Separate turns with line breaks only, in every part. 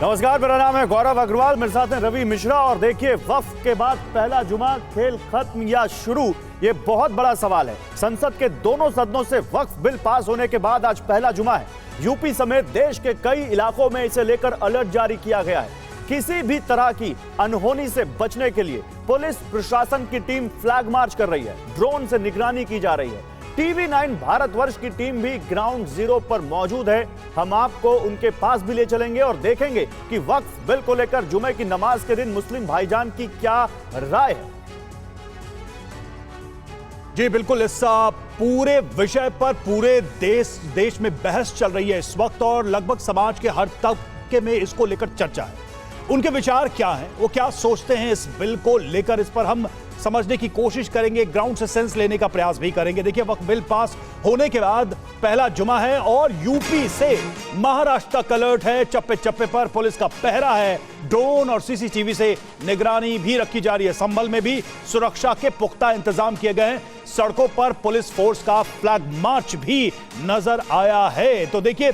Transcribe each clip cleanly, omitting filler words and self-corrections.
नमस्कार, मेरा नाम है गौरव अग्रवाल, मेरे साथ हैं रवि मिश्रा। और देखिए, वक्फ के बाद पहला जुमा खेल खत्म या शुरू, ये बहुत बड़ा सवाल है। संसद के दोनों सदनों से वक्फ बिल पास होने के बाद आज पहला जुमा है। यूपी समेत देश के कई इलाकों में इसे लेकर अलर्ट जारी किया गया है। किसी भी तरह की अनहोनी से बचने के लिए पुलिस प्रशासन की टीम फ्लैग मार्च कर रही है, ड्रोन से निगरानी की जा रही है। TV9 भारतवर्ष की टीम भी ग्राउंड जीरो पर मौजूद है। हम आपको उनके पास भी ले चलेंगे और देखेंगे कि वक्फ बिल को लेकर जुमे की नमाज के दिन मुस्लिम भाईजान की क्या राय है।
जी बिल्कुल, इस पूरे विषय पर पूरे देश में बहस चल रही है इस वक्त, और लगभग समाज के हर तबके में इसको लेकर चर्चा है। उनके विचार क्या हैं, वो क्या सोचते हैं इस बिल को लेकर, इस पर हम समझने की कोशिश करेंगे, ग्राउंड से सेंस लेने का प्रयास भी करेंगे। देखिए, वक्फ बिल पास होने के बाद पहला जुमा है और यूपी से महाराष्ट्र तक अलर्ट है। चप्पे चप्पे पर पुलिस का पहरा है, ड्रोन और CCTV से निगरानी भी रखी जा रही है। संभल में भी सुरक्षा के पुख्ता इंतजाम किए गए हैं। सड़कों पर पुलिस फोर्स का फ्लैग मार्च भी नजर आया है। तो देखिए,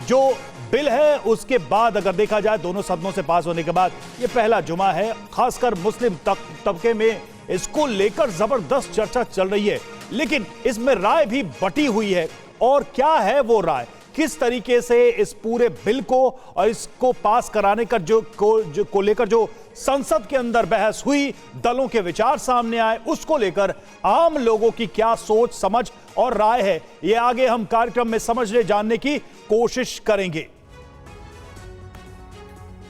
जो बिल है उसके बाद अगर देखा जाए, दोनों सदनों से पास होने के बाद ये पहला जुमा है। खासकर मुस्लिम तबके में इसको लेकर जबरदस्त चर्चा चल रही है, लेकिन इसमें राय भी बटी हुई है। और क्या है वो राय, किस तरीके से इस पूरे बिल को और इसको पास कराने का को लेकर जो संसद के अंदर बहस हुई, दलों के विचार सामने आए, उसको लेकर आम लोगों की क्या सोच समझ और राय है, ये आगे हम कार्यक्रम में समझने जानने की कोशिश करेंगे।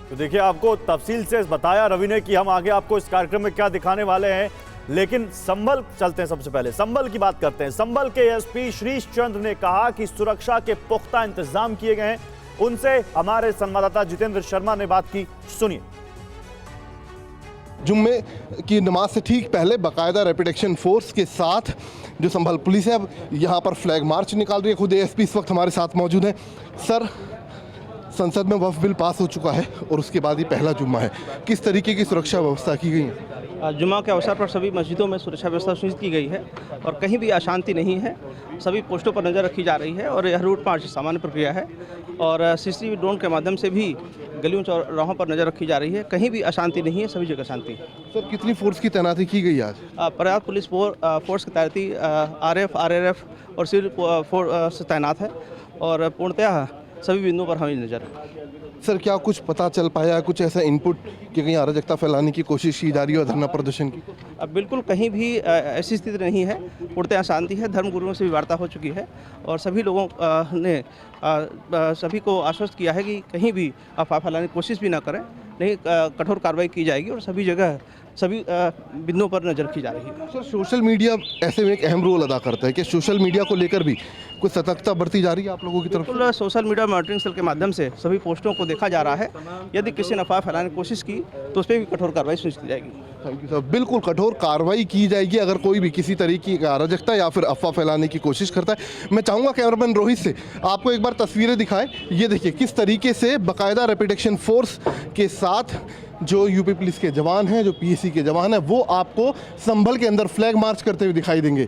तो देखिए, आपको तफसील से बताया रवि ने कि हम आगे आपको इस कार्यक्रम में क्या दिखाने वाले हैं, लेकिन संभल चलते हैं। सबसे पहले संभल की बात करते हैं। संभल के एसपी श्रीश चंद्र ने कहा कि सुरक्षा के पुख्ता इंतजाम किए गए हैं। उनसे हमारे संवाददाता जितेंद्र शर्मा ने बात की, सुनिए।
जुम्मे की नमाज से ठीक पहले बाकायदा रैपिड एक्शन फोर्स के साथ जो संभल पुलिस है अब यहाँ पर फ्लैग मार्च निकाल रही है। खुद एसपी इस वक्त हमारे साथ मौजूद हैं। सर, संसद में वक्फ बिल पास हो चुका है और उसके बाद ही पहला जुम्मा है, किस तरीके की सुरक्षा व्यवस्था की गई है?
जुम्मा के अवसर पर सभी मस्जिदों में सुरक्षा व्यवस्था सुनिश्चित की गई है और कहीं भी अशांति नहीं है। सभी पोस्टों पर नज़र रखी जा रही है और यह रूट मार्च सामान्य प्रक्रिया है। और CCTV ड्रोन के माध्यम से भी गलियों चौराहों पर नज़र रखी जा रही है। कहीं भी अशांति नहीं है, सभी जगह शांति है।
सर, कितनी फोर्स की तैनाती की गई आज?
पर्याप्त पुलिस फोर्स की तैनाती RF, RRF और सिविल फोर्स तैनात है और पूर्णतः सभी बिंदुओं पर हमें नजर है।
सर, क्या कुछ पता चल पाया, कुछ ऐसा इनपुट कि कहीं अराजकता फैलाने की कोशिश की जा रही है धरना प्रदर्शन की?
अब बिल्कुल कहीं भी ऐसी स्थिति नहीं है, पूर्णतः शांति है। धर्मगुरुओं से भी वार्ता हो चुकी है और सभी लोगों ने सभी को आश्वस्त किया है कि कहीं भी अफवाह फैलाने की कोशिश भी ना करें, नहीं कठोर कार्रवाई की जाएगी और सभी जगह सभी बिंदुओं पर नजर रखी जा रही है।
सर, सोशल मीडिया ऐसे में एक अहम रोल अदा करता है कि सोशल मीडिया को लेकर भी कुछ सतर्कता बरती जा रही है आप लोगों की तरफ?
बिल्कुल, सोशल मीडिया मॉनिटरिंग सेल के माध्यम से सभी पोस्टों को देखा जा रहा है। यदि किसी ने अफवाह फैलाने की कोशिश की तो उस पर भी कठोर कार्रवाई सुनिश्चित की जाएगी।
Thank you sir. बिल्कुल कठोर कार्रवाई की जाएगी अगर कोई भी किसी तरीके की अराजकता या फिर अफवाह फैलाने की कोशिश करता है। मैं चाहूँगा कैमरामैन रोहित से आपको एक बार तस्वीरें दिखाएं। ये देखिए किस तरीके से बाकायदा रैपिड एक्शन फोर्स के साथ जो यूपी पुलिस के जवान हैं, जो PSC के जवान हैं, वो आपको संभल के अंदर फ्लैग मार्च करते हुए दिखाई देंगे।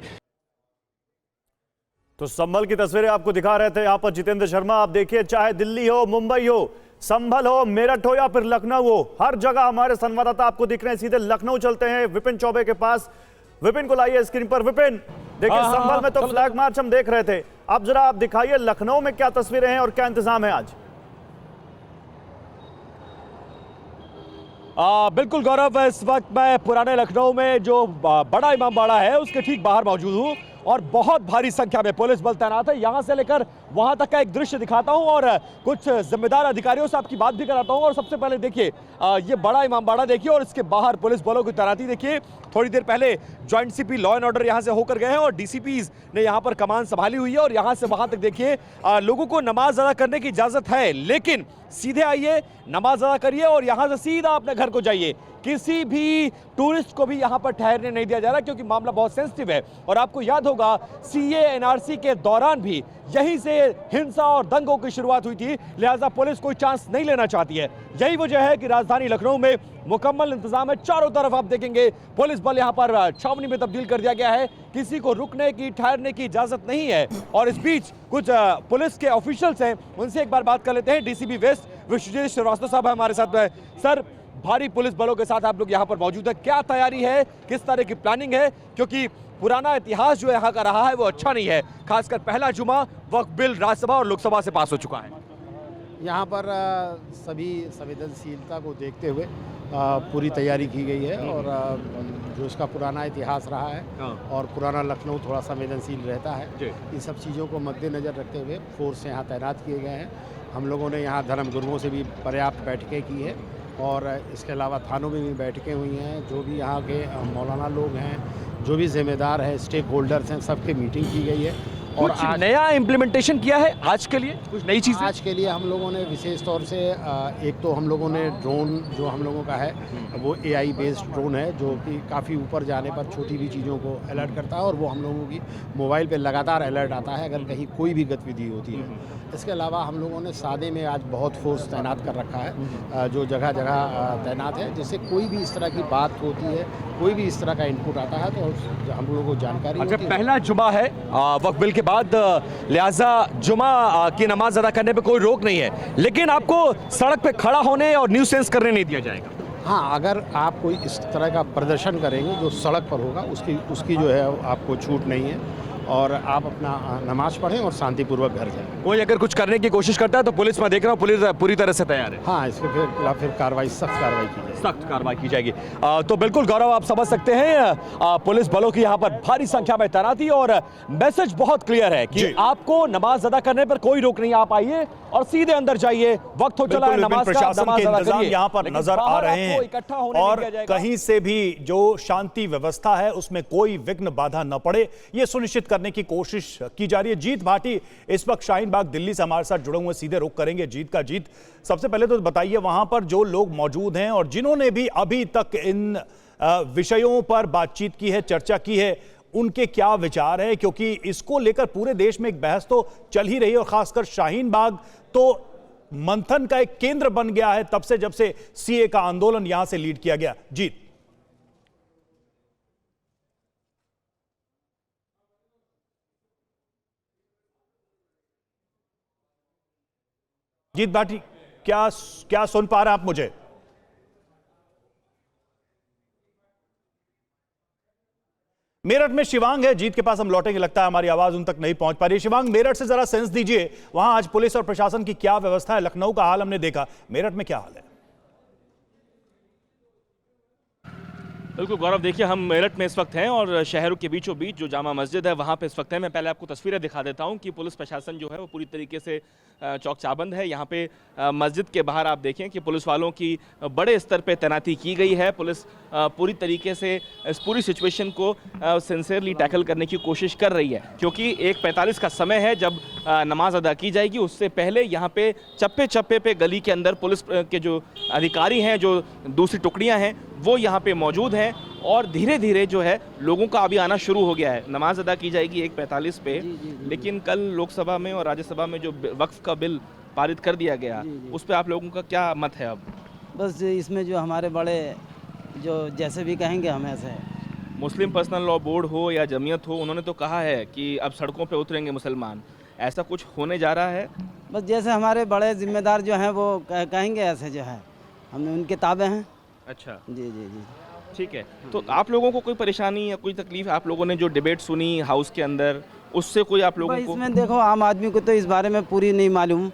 तो संभल की तस्वीरें आपको दिखा रहे थे यहाँ पर जितेंद्र शर्मा। आप देखिए, चाहे दिल्ली हो, मुंबई हो, संभल हो, मेरठ हो या फिर लखनऊ हो, हर जगह हमारे संवाददाता आपको दिख रहे हैं। सीधे लखनऊ चलते हैं विपिन चौबे के पास। विपिन को लाइए स्क्रीन पर। विपिन, देखिए, संभल में तो फ्लैग मार्च हम देख रहे थे, अब जरा आप दिखाइए लखनऊ में क्या तस्वीरें हैं और क्या इंतजाम है आज?
बिल्कुल गौरव, इस वक्त मैं पुराने लखनऊ में जो बड़ा इमाम बाड़ा है उसके ठीक बाहर मौजूद हूँ और बहुत भारी संख्या में पुलिस बल तैनात है। यहाँ से लेकर वहाँ तक का एक दृश्य दिखाता हूँ और कुछ जिम्मेदार अधिकारियों से आपकी बात भी कराता हूँ। और सबसे पहले देखिए, ये बड़ा इमामबाड़ा देखिए और इसके बाहर पुलिस बलों की तैनाती देखिए। थोड़ी देर पहले joint CP law and order यहाँ से होकर गए हैं और DCPs ने यहाँ पर कमान संभाली हुई है। और यहाँ से वहाँ तक देखिए, लोगों को नमाज अदा करने की इजाज़त है, लेकिन सीधे आइए, नमाज अदा करिए और यहाँ से सीधा अपने घर को जाइए। किसी भी टूरिस्ट को भी यहाँ पर ठहरने नहीं दिया जा रहा, क्योंकि मामला बहुत सेंसिटिव है। और आपको याद होगा, CA NRC के दौरान भी यहीं से
ये हिंसा और दंगों की शुरुआत हुई थी, लिहाजा पुलिस कोई चांस नहीं लेना चाहती है। यही वजह है कि राजधानी लखनऊ में मुकम्मल इंतजाम है। चारों तरफ आप देखेंगे पुलिस बल यहां पर छावनी में तब्दील कर दिया गया है। किसी को रुकने की, ठहरने की इजाजत नहीं है। और इस बीच कुछ पुलिस के ऑफिशियल्स हैं, उनसे एक बार बात कर लेते हैं। डीसीपी वेस्ट विश्वजीत श्रीवास्तव साहब हमारे साथ में। सर, भारी पुलिस बलों के साथ आप लोग यहाँ पर मौजूद है, क्या तैयारी है, किस तरह की प्लानिंग है? क्योंकि पुराना इतिहास जो यहाँ का रहा है वो अच्छा नहीं है। खासकर पहला जुमा वक्फ बिल राज्यसभा और लोकसभा से पास हो चुका है।
यहाँ पर सभी संवेदनशीलता को देखते हुए पूरी तैयारी की गई है और जो इसका पुराना इतिहास रहा है और पुराना लखनऊ थोड़ा संवेदनशील रहता है, इन सब चीज़ों को मद्देनज़र रखते हुए फोर्स यहाँ तैनात किए गए हैं। हम लोगों ने यहाँ धर्मगुरुओं से भी पर्याप्त बैठकें की है और इसके अलावा थानों में भी बैठकें हुई हैं। जो भी यहाँ के मौलाना लोग हैं, जो भी जिम्मेदार हैं, स्टेक होल्डर्स हैं, सबकी मीटिंग की गई है। और
कुछ नया इम्प्लीमेंटेशन किया है आज के लिए, कुछ नई चीज़
आज के लिए हम लोगों ने विशेष तौर से एक तो हम लोगों ने ड्रोन जो हम लोगों का है वो AI बेस्ड ड्रोन है, जो कि काफ़ी ऊपर जाने पर छोटी भी चीज़ों को अलर्ट करता है और वो हम लोगों की मोबाइल पे लगातार अलर्ट आता है अगर कहीं कोई भी गतिविधि होती है। इसके अलावा हम लोगों ने सादे में आज बहुत फोर्स तैनात कर रखा है, जो जगह जगह तैनात है, जिससे कोई भी इस तरह की बात होती है, कोई भी इस तरह का इनपुट आता है तो हम लोगों को जानकारी
अच्छा,
होती है।
पहला जुमा है वक्फ बिल के बाद, लिहाजा जुमा की नमाज अदा करने पे कोई रोक नहीं है, लेकिन आपको सड़क पे खड़ा होने और न्यूसेंस करने नहीं दिया जाएगा।
हाँ, अगर आप कोई इस तरह का प्रदर्शन करेंगे जो सड़क पर होगा उसकी जो है आपको छूट नहीं है और आप अपना नमाज पढ़ें और शांतिपूर्वक घर जाएं।
कोई अगर कुछ करने की कोशिश करता है तो पुलिस, मैं देख रहा हूँ, पुलिस पूरी तरह से तैयार है।
हाँ, इसके फिर कार्रवाई, सख्त कार्रवाई की जाएगी।
सख्त कार्रवाई की जाएगी। तो बिल्कुल गौरव, आप समझ सकते हैं पुलिस बलों की यहाँ पर भारी संख्या में तैनाती और मैसेज बहुत क्लियर है कि आपको नमाज अदा करने पर कोई रोक नहीं। आप आइए और सीधे अंदर जाइए, वक्त हो चला है नमाज का,
प्रशासन के
नमाज अदा
इंतजाम
करिए।
यहाँ पर
लेकिन
नजर आ
बाहर
रहे
आपको इकट्ठा होने
हैं
नहीं
और
दिया जाएगा।
कहीं से भी जो शांति व्यवस्था है उसमें कोई विघ्न बाधा न पड़े, ये सुनिश्चित करने की कोशिश की जा रही है। जीत भाटी इस वक्त शाहीन बाग दिल्ली से हमारे साथ जुड़े हुए, सीधे रुख करेंगे जीत का। जीत, सबसे पहले तो बताइए वहां पर जो लोग मौजूद हैं और जिन्होंने भी अभी तक इन विषयों पर बातचीत की है, चर्चा की है, उनके क्या विचार है? क्योंकि इसको लेकर पूरे देश में एक बहस तो चल ही रही है और खासकर शाहीन बाग तो मंथन का एक केंद्र बन गया है तब से जब से सीए का आंदोलन यहां से लीड किया गया। जीत जीत भाटी, क्या सुन पा रहे हैं आप मुझे? मेरठ में शिवांग है, जीत के पास हम लौटेंगे, लगता है हमारी आवाज उन तक नहीं पहुंच पा रही। शिवांग, मेरठ से जरा सेंस दीजिए, वहां आज पुलिस और प्रशासन की क्या व्यवस्था है? लखनऊ का हाल हमने देखा, मेरठ में क्या हाल है?
बिल्कुल गौरव, देखिए हम मेरठ में इस वक्त हैं और शहरों के बीचों बीच जो जामा मस्जिद है वहाँ पे इस वक्त है। मैं पहले आपको तस्वीरें दिखा देता हूँ कि पुलिस प्रशासन जो है वो पूरी तरीके से चौक चाबंद है। यहाँ पे मस्जिद के बाहर आप देखें कि पुलिस वालों की बड़े स्तर पे तैनाती की गई है। पुलिस पूरी तरीके से इस पूरी सिचुएशन को सिंसियरली टैकल करने की कोशिश कर रही है, क्योंकि 1:45 का समय है जब नमाज अदा की जाएगी। उससे पहले यहाँ पे चप्पे चप्पे पे गली के अंदर पुलिस के जो अधिकारी हैं, जो दूसरी टुकड़ियाँ हैं, वो यहाँ पे मौजूद हैं और धीरे धीरे जो है लोगों का अभी आना शुरू हो गया है। नमाज अदा की जाएगी 1:45 पे, लेकिन कल लोकसभा में और राज्यसभा में जो वक्फ का बिल पारित कर दिया गया, उस पर आप लोगों का क्या मत है? अब
बस इसमें जो हमारे बड़े जो जैसे भी कहेंगे हम ऐसे।
मुस्लिम पर्सनल लॉ बोर्ड हो या जमीयत हो, उन्होंने तो कहा है कि अब सड़कों पे उतरेंगे मुसलमान। ऐसा कुछ होने जा रहा है?
बस जैसे हमारे बड़े जिम्मेदार जो हैं वो कहेंगे ऐसे जो है, हमने उनके ताबे हैं।
अच्छा,
जी जी जी,
ठीक है। तो आप लोगों को कोई परेशानी या कोई तकलीफ, आप लोगों ने जो डिबेट सुनी हाउस के अंदर, उससे कोई आप लोगों को?
इसमें देखो, आम आदमी को तो इस बारे में पूरी नहीं मालूम।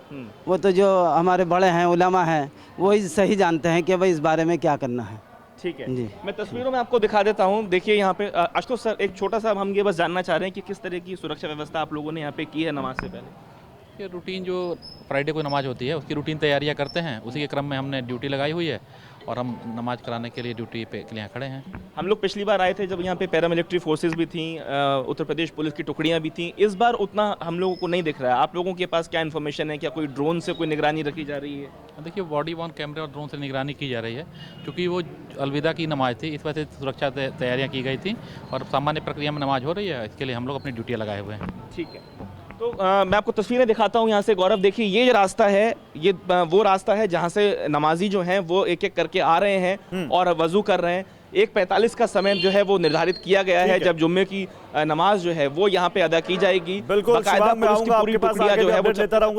वो तो जो हमारे बड़े हैं, उलमा हैं, वो ही सही जानते हैं कि भाई इस बारे में क्या करना है।
ठीक है जी, मैं तस्वीरों में आपको दिखा देता हूँ। देखिए यहाँ पे आशुतोष सर, एक छोटा सा हम ये बस जानना चाह रहे हैं कि किस तरह की सुरक्षा व्यवस्था आप लोगों ने यहाँ पे की है नमाज से पहले?
ये रूटीन जो फ्राइडे को नमाज होती है उसकी रूटीन तैयारियां करते हैं, उसी के क्रम में हमने ड्यूटी लगाई हुई है और हम नमाज कराने के लिए ड्यूटी पे के लिए यहाँ खड़े हैं।
हम लोग पिछली बार आए थे जब यहाँ पे पैरामिलिट्री फोर्सेस भी थी, उत्तर प्रदेश पुलिस की टुकड़ियाँ भी थी। इस बार उतना हम लोगों को नहीं दिख रहा है। आप लोगों के पास क्या इन्फॉर्मेशन है? क्या कोई ड्रोन से कोई निगरानी रखी जा रही है?
देखिए, बॉडी वॉर्न कैमरे और ड्रोन से निगरानी की जा रही है, क्योंकि वो अलविदा की नमाज थी, इस वजह से सुरक्षा तैयारियाँ की गई थी और सामान्य प्रक्रिया में नमाज हो रही है। इसके लिए हम लोग अपनी ड्यूटियाँ लगाए हुए हैं।
ठीक है। तो मैं आपको तस्वीरें दिखाता हूँ यहाँ से। गौरव देखिए, ये जो रास्ता है, ये वो रास्ता है जहाँ से नमाजी जो हैं वो एक एक करके आ रहे हैं और वजू कर रहे हैं। 1:45 का समय जो है वो निर्धारित किया गया है जब जुम्मे की नमाज जो है वो यहाँ पे अदा की जाएगी।
बिल्कुल,
बाकायदा
मैं
पुलिस की
आऊंगा
पूरी
आपके पास,
टुकड़ियां
आगे
जो
भी
है वो
अपडेट लेता रहूंगा।